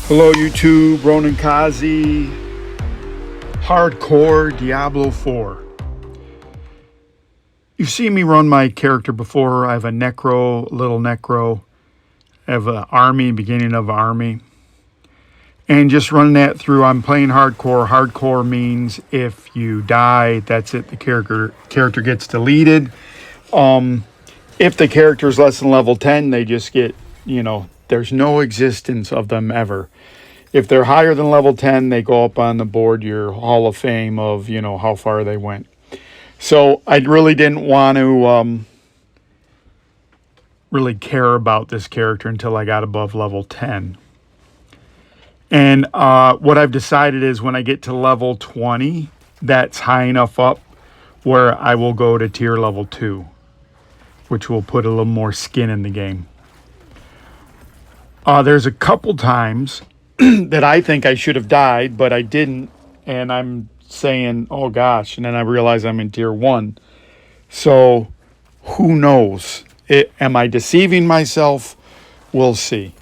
Hello YouTube, Ronan Kazi, Hardcore Diablo 4. You've seen me run my character before. I have a Necro, little Necro. I have an army, beginning of army. And just running that through, I'm playing hardcore. Hardcore means if you die, that's it. The character gets deleted. If the character is less than level 10, they just get, there's no existence of them ever. If they're higher than level 10, they go up on the board, your Hall of Fame of, how far they went. So I really didn't want to really care about this character until I got above level 10. And what I've decided is when I get to level 20, that's high enough up where I will go to tier level 2, which will put a little more skin in the game. There's a couple times that I think I should have died, but I didn't. And I'm saying, oh gosh. And then I realize I'm in tier 1. So who knows? Am I deceiving myself? We'll see.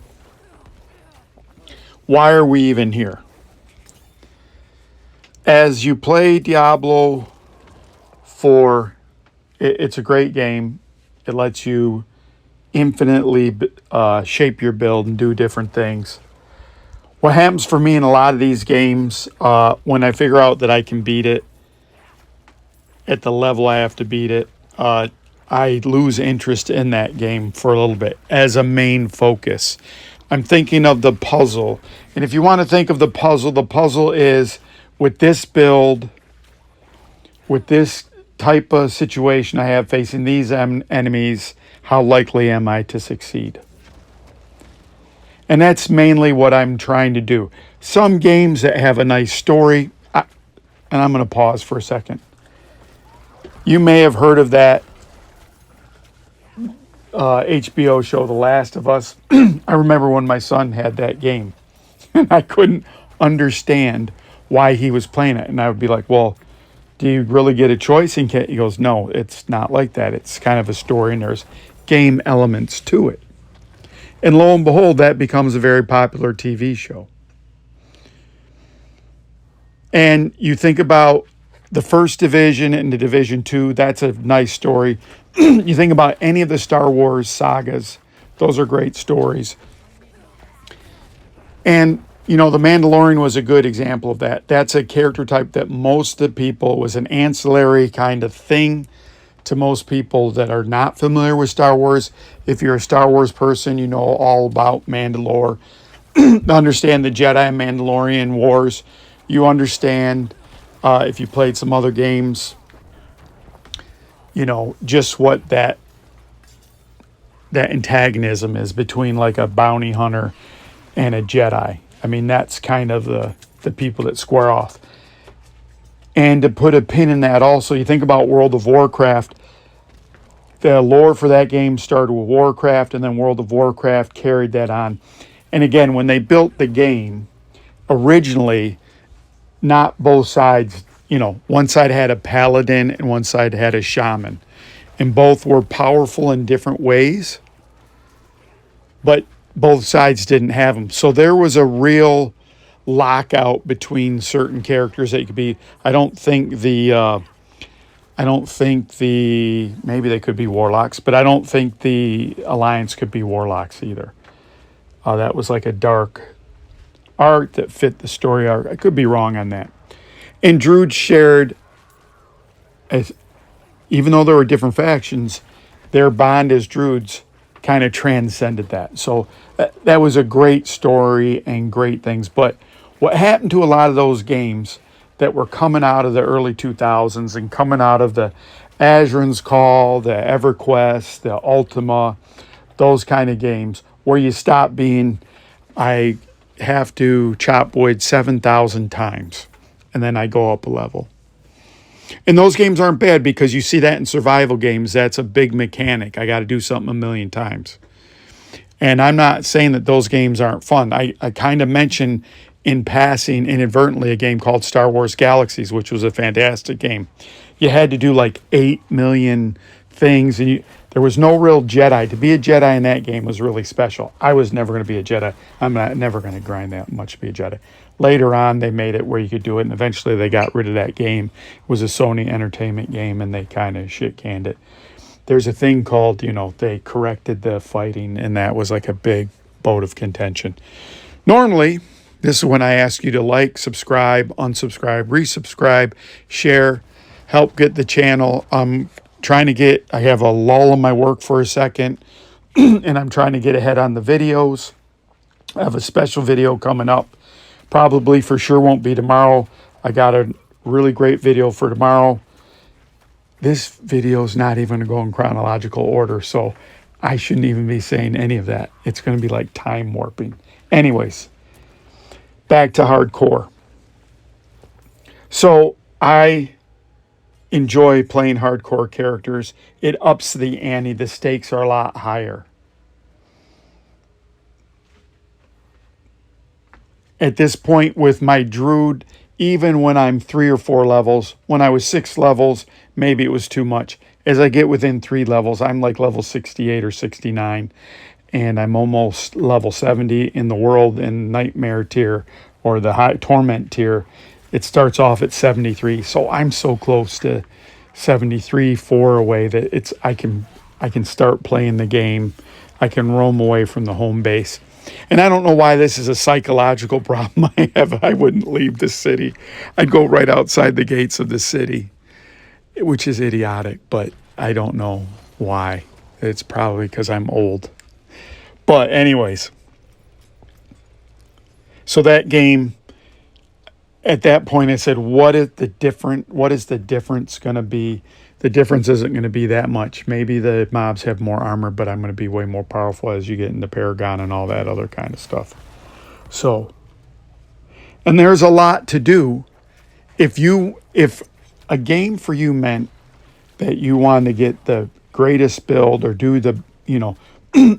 Why are we even here? As you play Diablo 4, it's a great game. It lets you infinitely shape your build and do different things. What happens for me in a lot of these games, when I figure out that I can beat it at the level I have to beat it, I lose interest in that game for a little bit as a main focus. I'm thinking of the puzzle. And if you want to think of the puzzle is with this build, with this type of situation I have facing these enemies, how likely am I to succeed? And that's mainly what I'm trying to do. Some games that have a nice story, and I'm going to pause for a second. You may have heard of that HBO show, The Last of Us. I remember when my son had that game, and I couldn't understand why he was playing it. And I would be like, well, do you really get a choice? And he goes, no, it's not like that. It's kind of a story, and there's game elements to it. And lo and behold, that becomes a very popular TV show. And you think about the First Division and the Division 2, that's a nice story. You think about any of the Star Wars sagas, those are great stories. And, The Mandalorian was a good example of that. That's a character type that most of the people was an ancillary kind of thing to most people that are not familiar with Star Wars. If you're a Star Wars person, you know all about Mandalore. Understand the Jedi and Mandalorian wars. You understand, if you played some other games, just what that antagonism is between like a bounty hunter and a Jedi. I mean, that's kind of the people that square off. And to put a pin in that also, you think about World of Warcraft. The lore for that game started with Warcraft, and then World of Warcraft carried that on. And again, when they built the game, originally, not both sides, one side had a paladin and one side had a shaman. And both were powerful in different ways, but both sides didn't have them. So there was a real lockout between certain characters that you could be. I don't think maybe they could be warlocks, but I don't think the Alliance could be warlocks either. That was like a dark art that fit the story arc. I could be wrong on that. And Druids shared, even though there were different factions, their bond as Druids kind of transcended that. So that was a great story and great things. But what happened to a lot of those games that were coming out of the early 2000s and coming out of the Azran's Call, the EverQuest, the Ultima, those kind of games, where you stop being, I have to chop wood 7,000 times, and then I go up a level. And those games aren't bad because you see that in survival games. That's a big mechanic. I got to do something a million times. And I'm not saying that those games aren't fun. I kind of mentioned in passing inadvertently a game called Star Wars Galaxies, which was a fantastic game. You had to do like 8 million things, and There was no real Jedi. To be a Jedi in that game was really special. I was never going to be a Jedi. I'm never going to grind that much to be a Jedi. Later on, they made it where you could do it, and eventually they got rid of that game. It was a Sony Entertainment game, and they kind of shit-canned it. There's a thing called, they corrected the fighting, and that was like a big boat of contention. Normally, this is when I ask you to like, subscribe, unsubscribe, resubscribe, share, help get the channel. I'm trying to I have a lull in my work for a second, and I'm trying to get ahead on the videos. I have a special video coming up. Probably for sure won't be tomorrow. I got a really great video for tomorrow. This video is not even going to go in chronological order, so I shouldn't even be saying any of that. It's going to be like time warping. Anyways, back to hardcore. So I enjoy playing hardcore characters. It ups the ante. The stakes are a lot higher. At this point with my druid, even when I'm 3 or 4 levels, when I was 6 levels, maybe it was too much. As I get within 3 levels, I'm like level 68 or 69, and I'm almost level 70 in the world in Nightmare tier or the high Torment tier. It starts off at 73, so I'm so close to 73, 4 away that I can start playing the game. I can roam away from the home base. And I don't know why this is a psychological problem I have. I wouldn't leave the city. I'd go right outside the gates of the city, which is idiotic, but I don't know why. It's probably because I'm old. But anyways, so that game, at that point I said, what is the difference going to be? The difference isn't going to be that much. Maybe the mobs have more armor, but I'm going to be way more powerful as you get into Paragon and all that other kind of stuff. So, and there's a lot to do. If a game for you meant that you want to get the greatest build or do the,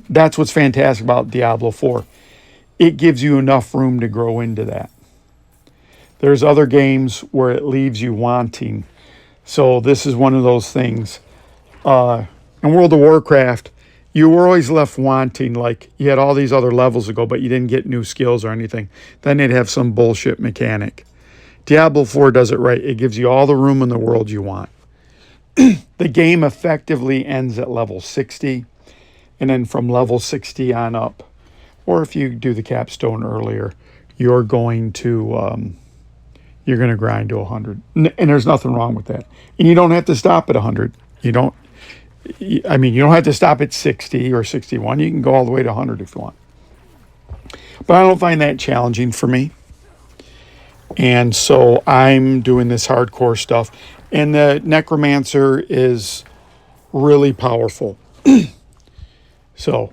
that's what's fantastic about Diablo 4. It gives you enough room to grow into that. There's other games where it leaves you wanting. So this is one of those things. In World of Warcraft, you were always left wanting. Like, you had all these other levels to go, but you didn't get new skills or anything. Then they'd have some bullshit mechanic. Diablo 4 does it right. It gives you all the room in the world you want. The game effectively ends at level 60. And then from level 60 on up, or if you do the capstone earlier, you're going to grind to 100. And there's nothing wrong with that. And you don't have to stop at 100. You don't have to stop at 60 or 61. You can go all the way to 100 if you want. But I don't find that challenging for me. And so I'm doing this hardcore stuff. And the Necromancer is really powerful. So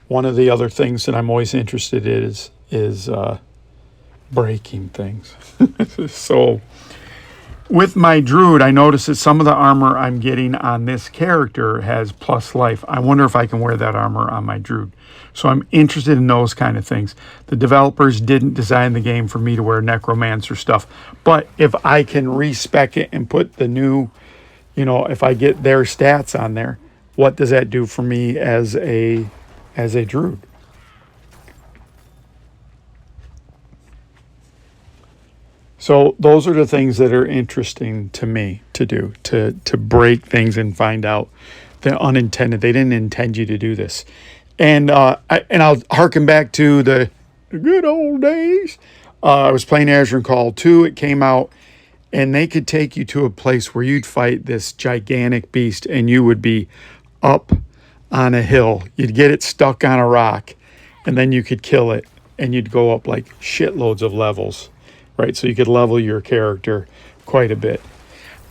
one of the other things that I'm always interested in is breaking things. So with my druid, I notice that some of the armor I'm getting on this character has plus life. I wonder if I can wear that armor on my druid. So I'm interested in those kind of things. The developers didn't design the game for me to wear necromancer stuff, but if I can respec it and put the new, if I get their stats on there, what does that do for me as a druid? So those are the things that are interesting to me to do, to break things and find out the unintended. They didn't intend you to do this. And I'll harken back to the good old days. I was playing Azure Call 2. It came out, and they could take you to a place where you'd fight this gigantic beast, and you would be up on a hill. You'd get it stuck on a rock, and then you could kill it, and you'd go up like shitloads of levels. Right, so you could level your character quite a bit.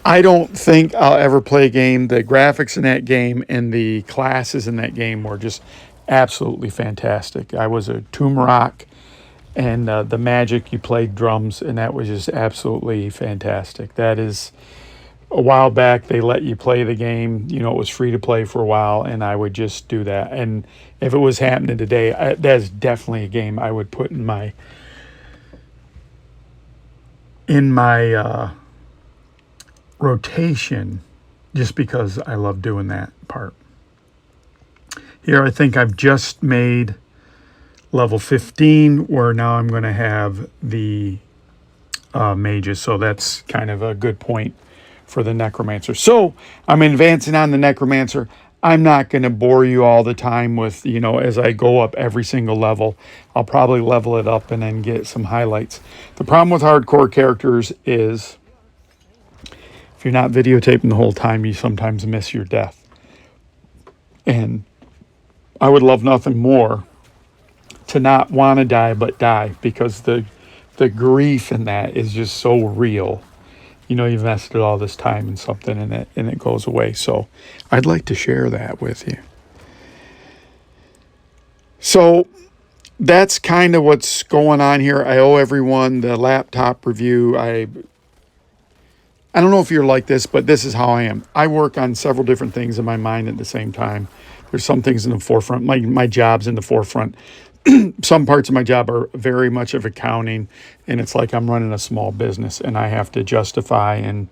I don't think I'll ever play a game. The graphics in that game and the classes in that game were just absolutely fantastic. I was a Tomb Rock, and the magic, you played drums, and that was just absolutely fantastic. That is, a while back, they let you play the game. It was free to play for a while, and I would just do that. And if it was happening today, that's definitely a game I would put in my rotation just because I love doing that part. Here I think I've just made level 15, where now I'm going to have the mages. So that's kind of a good point for the necromancer. So I'm advancing on the necromancer. I'm not going to bore you all the time with, as I go up every single level. I'll probably level it up and then get some highlights. The problem with hardcore characters is if you're not videotaping the whole time, you sometimes miss your death. And I would love nothing more to not want to die but die, because the grief in that is just so real. You've invested all this time in something and it goes away. So I'd like to share that with you. So that's kind of what's going on here. I owe everyone the laptop review. I don't know if you're like this, but this is how I am. I work on several different things in my mind at the same time. There's some things in the forefront. My job's in the forefront. Some parts of my job are very much of accounting, and it's like I'm running a small business and I have to justify and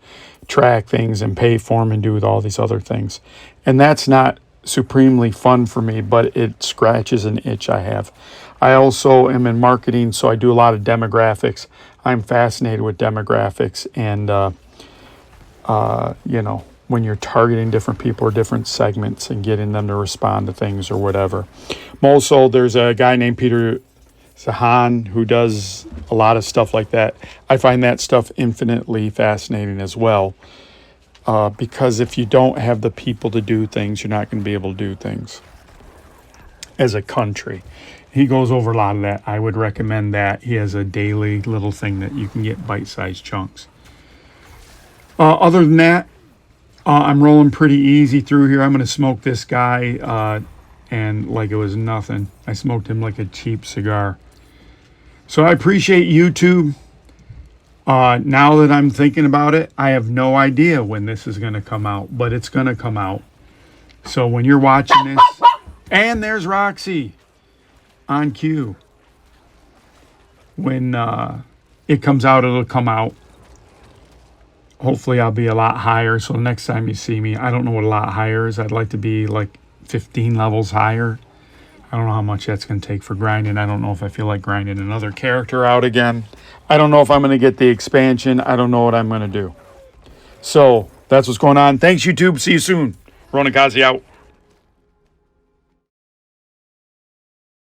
track things and pay for them and do all these other things. And that's not supremely fun for me, but it scratches an itch I have. I also am in marketing, so I do a lot of demographics. I'm fascinated with demographics and, when you're targeting different people or different segments and getting them to respond to things or whatever. Also, there's a guy named Peter Zahan who does a lot of stuff like that. I find that stuff infinitely fascinating as well, because if you don't have the people to do things, you're not going to be able to do things as a country. He goes over a lot of that. I would recommend that. He has a daily little thing that you can get bite-sized chunks. Other than that, I'm rolling pretty easy through here. I'm going to smoke this guy and like it was nothing. I smoked him like a cheap cigar. So I appreciate YouTube. Now that I'm thinking about it, I have no idea when this is going to come out, but it's going to come out. So when you're watching this, and there's Roxy on cue. When it comes out, it'll come out. Hopefully I'll be a lot higher. So next time you see me, I don't know what a lot higher is. I'd like to be like 15 levels higher. I don't know how much that's going to take for grinding. I don't know if I feel like grinding another character out again. I don't know if I'm going to get the expansion. I don't know what I'm going to do. So that's what's going on. Thanks, YouTube. See you soon. Ronikazi out.